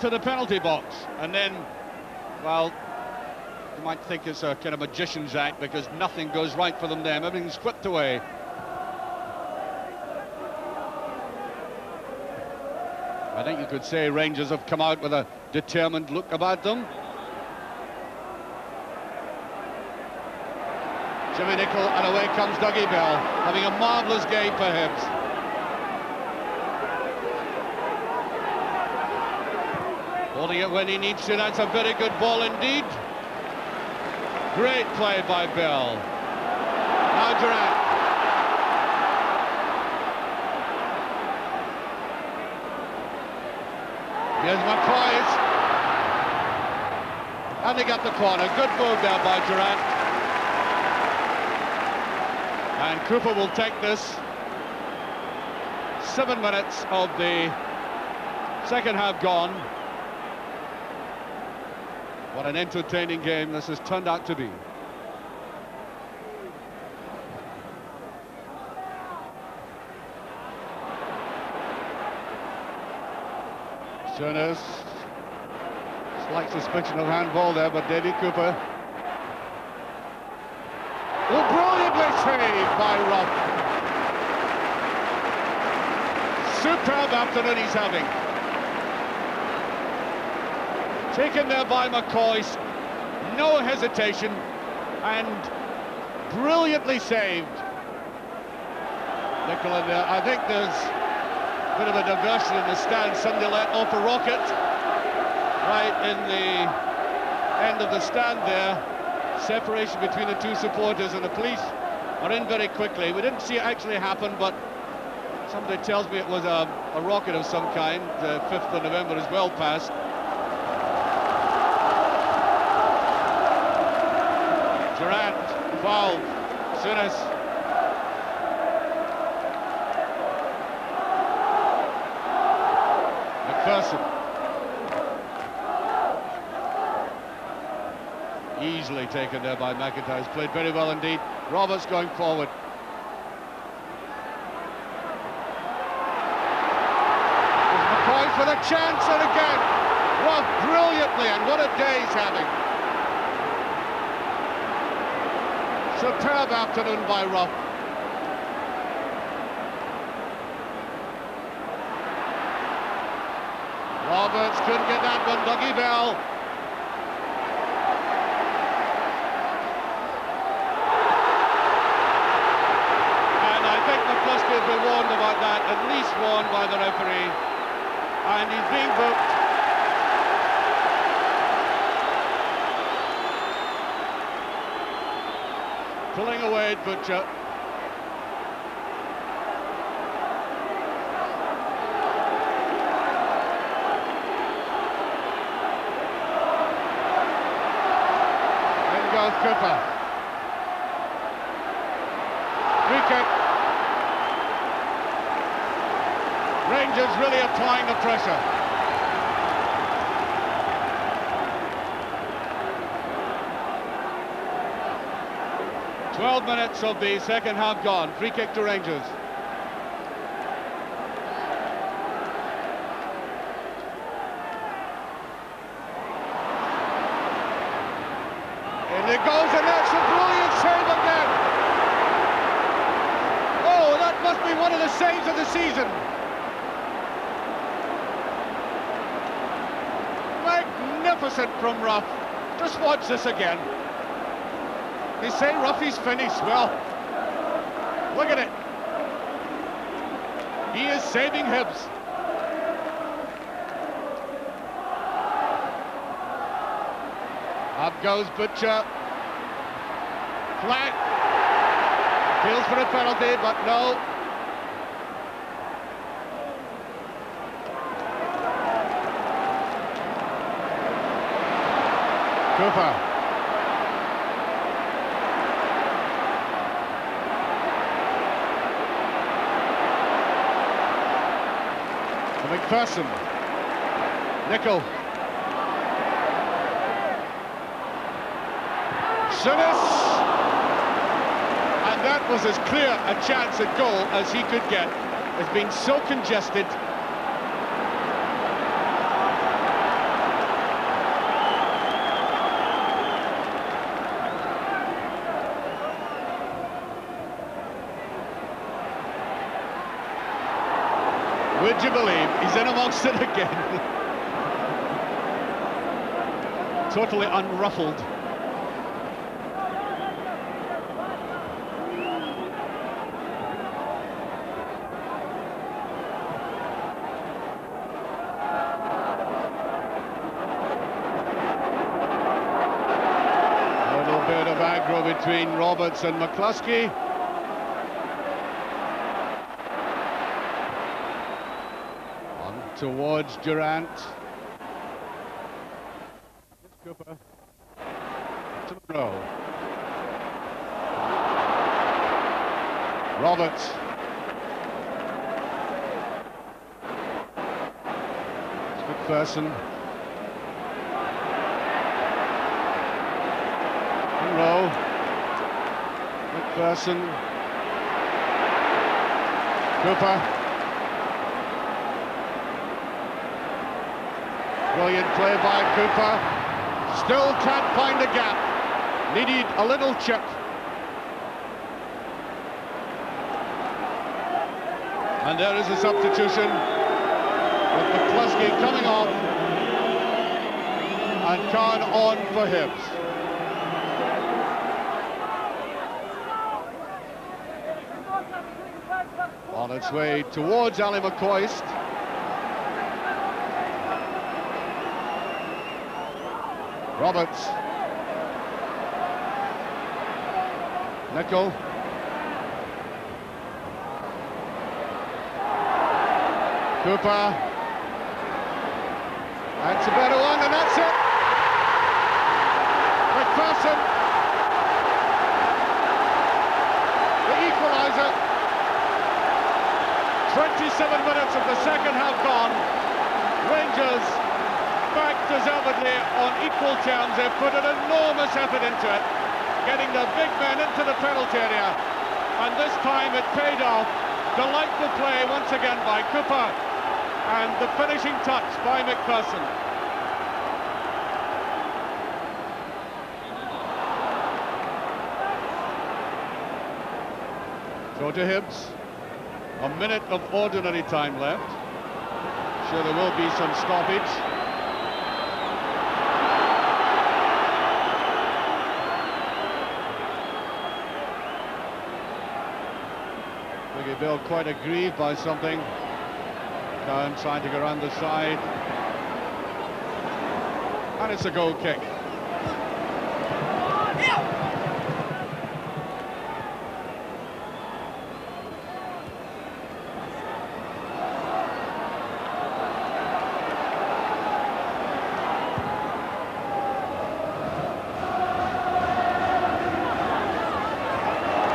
to the penalty box, and then, well, you might think it's a kind of magician's act because nothing goes right for them then. Everything's whipped away. I think you could say Rangers have come out with a determined look about them. Jimmy Nicholl, and away comes Dougie Bell, having a marvellous game for Hibs. Holding it when he needs to, that's a very good ball indeed. Great play by Bell. Now Durant. Here's McCoy's. And they got the corner. Good move there by Durant. And Cooper will take this. 7 minutes of the second half gone. What an entertaining game this has turned out to be. Jonas, slight suspicion of handball there, but Davy Cooper. Oh, brilliantly saved by Ruff. Superb afternoon he's having. Taken there by McCoy, no hesitation, and brilliantly saved. Nicola there, I think there's a bit of a diversion in the stand. Somebody let off a rocket right in the end of the stand there. Separation between the two supporters, and the police are in very quickly. We didn't see it actually happen, but somebody tells me it was a rocket of some kind. The 5th of November is well past. Durant, foul, Souness. McPherson. Easily taken there by McIntyre. He's played very well indeed. Roberts going forward. There's McCoy for the chance, and again, well, brilliantly, and what a day he's having. Superb afternoon by Ruff. Roberts couldn't get that one. Dougie Bell. And I think McCluskey will be warned about that, at least warned by the referee. And he's being booked. Pulling away, Butcher. In goes Cooper. Free kick. Rangers really applying the pressure. "12 minutes of the second half gone. Free kick to Rangers. And it goes, and that's a brilliant save again. Oh, that must be one of the saves of the season. Magnificent from Ruff. Just watch this again. They say Ruffy's finished. Well, look at it. He is saving Hibs. Up goes Butcher. Flat. Appeals for a penalty, but no. Cooper. McPherson. Nicholl. Souness. And that was as clear a chance at goal as he could get. It's been so congested. would you believe? He's in amongst it again. Totally unruffled. Between Roberts and McCluskey. On towards Durant. Cooper. To Monroe. Roberts. McPherson. Monroe. McPherson. Cooper. Brilliant play by Cooper. Still can't find a gap. Needed a little chip. And there is a substitution with McCluskey coming off and Khan on for Hibs. On its way towards Ali McCoist. Roberts. Nicol. Cooper. That's a better one, and that's it. McPherson. The equalizer. 27 minutes of the second half gone. Rangers back deservedly on equal terms. They've put an enormous effort into it, getting the big men into the penalty area. And this time it paid off. Delightful play once again by Cooper. And the finishing touch by McPherson. Throw to Hibs. A minute of ordinary time left. Sure there will be some stoppage. Biggie Bill quite aggrieved by something. Cowan trying to go around the side. And it's a goal kick.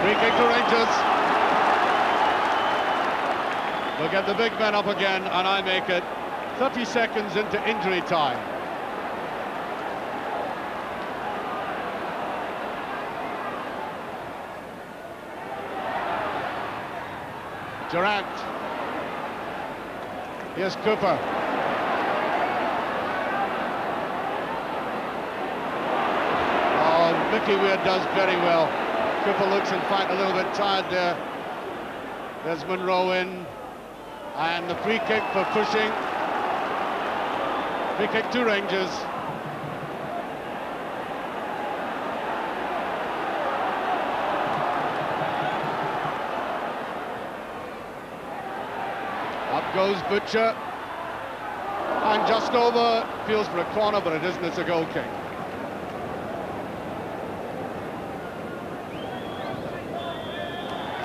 Free kick to Rangers. We'll get the big men up again, and I make it 30 seconds into injury time. Durant. Here's Cooper. Oh, Mickey Weir does very well. Cooper looks, in fact, a little bit tired there. There's Monroe in. And the free kick for pushing. Free kick to Rangers. Up goes Butcher. And just over. Feels for a corner, but it isn't. It's a goal kick.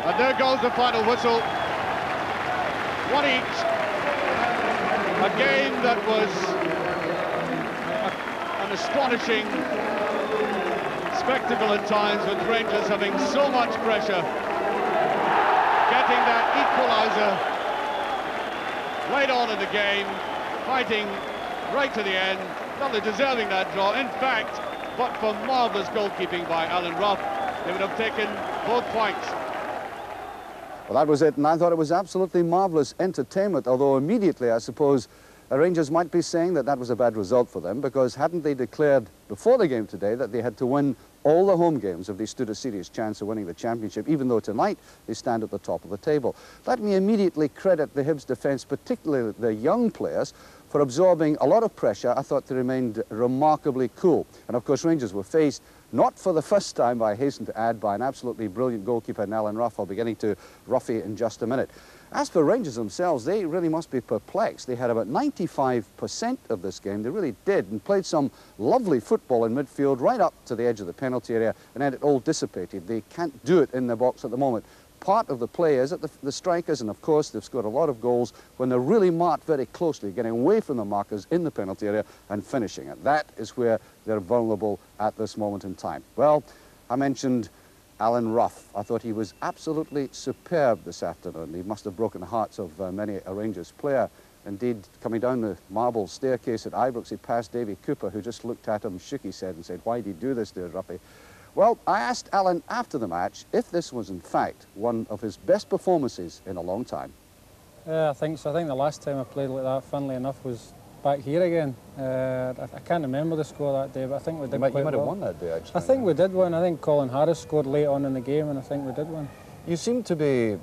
And there goes the final whistle. One each. A game that was an astonishing spectacle at times, with Rangers having so much pressure, getting that equalizer late on in the game, fighting right to the end, not only deserving that draw. In fact, but for marvellous goalkeeping by Alan Ruff, they would have taken both points. Well, that was it, and I thought it was absolutely marvellous entertainment, although immediately, I suppose, Rangers might be saying that that was a bad result for them, because hadn't they declared before the game today that they had to win all the home games have they stood a serious chance of winning the championship, even though tonight they stand at the top of the table. Let me immediately credit the Hibs defence, particularly the young players, for absorbing a lot of pressure. I thought they remained remarkably cool. And of course Rangers were faced, not for the first time, I hasten to add, by an absolutely brilliant goalkeeper, Alan Ruff. I'll be getting to Ruffy in just a minute. As for Rangers themselves, they really must be perplexed. They had about 95% of this game, they really did, and played some lovely football in midfield right up to the edge of the penalty area, and then it all dissipated. They can't do it in the box at the moment. Part of the play is that the strikers, and of course they've scored a lot of goals when they're really marked very closely, getting away from the markers in the penalty area and finishing it. That is where they're vulnerable at this moment in time. Well, I mentioned Alan Ruff. I thought he was absolutely superb this afternoon. He must have broken the hearts of many a Rangers player. Indeed, coming down the marble staircase at Ibrox, he passed Davy Cooper, who just looked at him, shook his head and said, "Why did you do this, dear Ruffy?" Well, I asked Alan after the match if this was in fact one of his best performances in a long time. Yeah, I think so. I think the last time I played like that, funnily enough, was back here again. I can't remember the score that day, but I think we did quite well. You might have won that day, actually. I think we did win. I think Colin Harris scored late on in the game, and I think we did win. You seem to be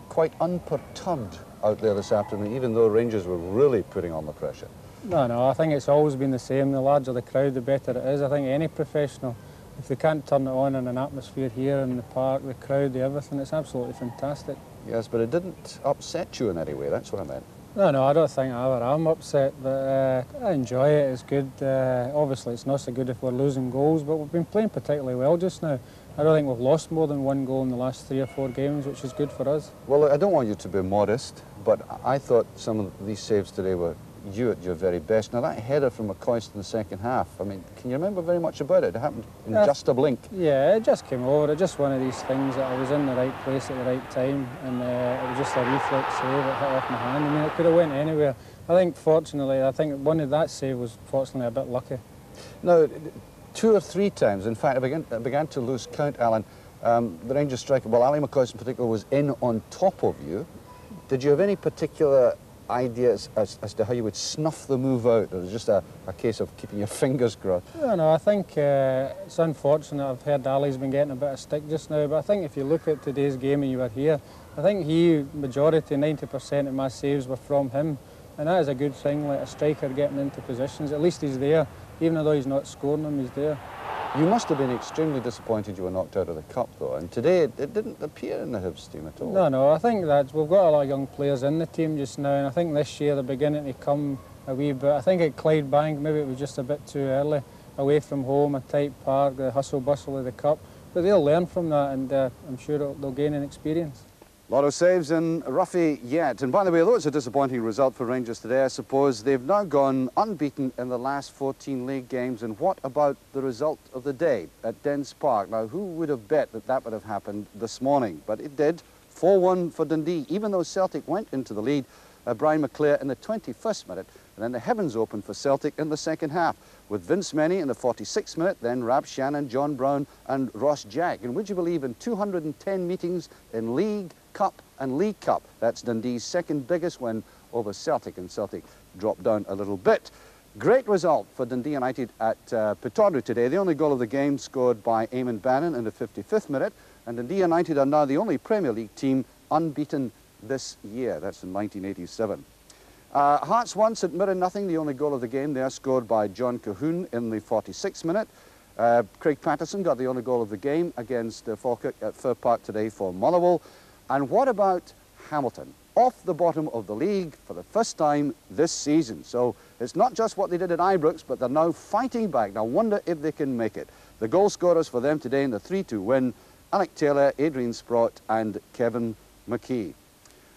quite unperturbed out there this afternoon, even though Rangers were really putting on the pressure. No, I think it's always been the same. The larger the crowd, the better it is. I think any professional, if they can't turn it on in an atmosphere here in the park, the crowd, everything, it's absolutely fantastic. Yes, but it didn't upset you in any way, that's what I meant. No, I don't think I ever am upset, but I enjoy it, it's good. Obviously it's not so good if we're losing goals, but we've been playing particularly well just now. I don't think we've lost more than one goal in the last 3 or 4 games, which is good for us. Well, I don't want you to be modest, but I thought some of these saves today were you at your very best. Now that header from McCoist in the second half, I mean, can you remember very much about it? It happened in just a blink. Yeah, it just came over. It's just one of these things that I was in the right place at the right time, and it was just a reflex save. It hit off my hand. I mean, it could have went anywhere. I think, fortunately, one of that save was fortunately a bit lucky. Now, 2 or 3 times, in fact, I began to lose count, Alan. The Rangers striker, well, Ali McCoist in particular, was in on top of you. Did you have any particular ideas as to how you would snuff the move out, or was it just a case of keeping your fingers crossed? No, I think it's unfortunate. I've heard Ali's been getting a bit of stick just now, but I think if you look at today's game and you were here, I think majority, 90% of my saves were from him, and that is a good thing, like a striker getting into positions. At least he's there, even though he's not scoring them, he's there. You must have been extremely disappointed you were knocked out of the cup, though, and today it didn't appear in the Hibs team at all. No, I think that we've got a lot of young players in the team just now, and I think this year they're beginning to come a wee bit. I think at Clydebank maybe it was just a bit too early, away from home, a tight park, the hustle-bustle of the cup, but they'll learn from that, and I'm sure they'll gain an experience. A lot of saves in Ruffy yet. And by the way, although it's a disappointing result for Rangers today, I suppose they've now gone unbeaten in the last 14 league games. And what about the result of the day at Dens Park? Now, who would have bet that that would have happened this morning? But it did. 4-1 for Dundee, even though Celtic went into the lead. Brian McClare in the 21st minute, and then the heavens opened for Celtic in the second half, with Vince Mennie in the 46th minute, then Rab Shannon, John Brown and Ross Jack. And would you believe, in 210 meetings in League, Cup and League Cup, that's Dundee's second biggest win over Celtic, and Celtic dropped down a little bit. Great result for Dundee United at Pittodrie today. The only goal of the game scored by Eamon Bannon in the 55th minute, and Dundee United are now the only Premier League team unbeaten this year. That's in 1987. Hearts won, St Mirren nothing. The only goal of the game there scored by John Cahoon in the 46th minute. Craig Patterson got the only goal of the game against Falkirk at Fir Park today for Motherwell. And what about Hamilton? Off the bottom of the league for the first time this season. So it's not just what they did at Ibrox, but they're now fighting back. Now, wonder if they can make it. The goal scorers for them today in the 3-2 win, Alec Taylor, Adrian Sprott and Kevin McKee.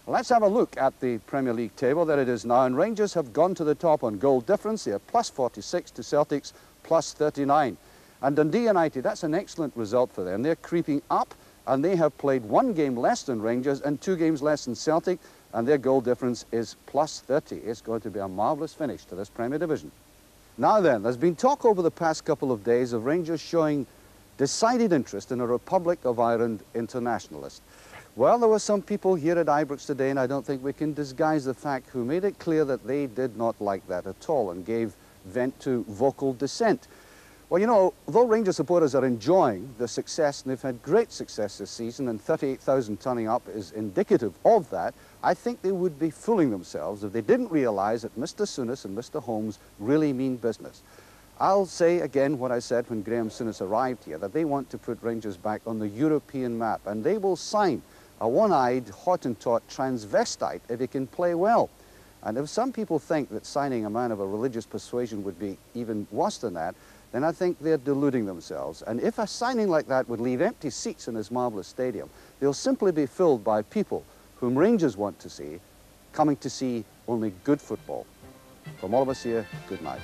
Let's have a look at the Premier League table. There it is now, and Rangers have gone to the top on goal difference. They are plus 46 to Celtic's plus 39. And Dundee United, that's an excellent result for them. They're creeping up, and they have played 1 game less than Rangers and 2 games less than Celtic, and their goal difference is plus 30. It's going to be a marvellous finish to this Premier Division. Now then, there's been talk over the past couple of days of Rangers showing decided interest in a Republic of Ireland internationalist. Well, there were some people here at Ibrox today, and I don't think we can disguise the fact, who made it clear that they did not like that at all and gave vent to vocal dissent. Well, you know, though Rangers supporters are enjoying the success, and they've had great success this season, and 38,000 turning up is indicative of that, I think they would be fooling themselves if they didn't realise that Mr. Souness and Mr. Holmes really mean business. I'll say again what I said when Graham Souness arrived here, that they want to put Rangers back on the European map, and they will sign a one-eyed, Hottentot transvestite if he can play well. And if some people think that signing a man of a religious persuasion would be even worse than that, then I think they're deluding themselves. And if a signing like that would leave empty seats in this marvellous stadium, they'll simply be filled by people whom Rangers want to see, coming to see only good football. From all of us here, good night.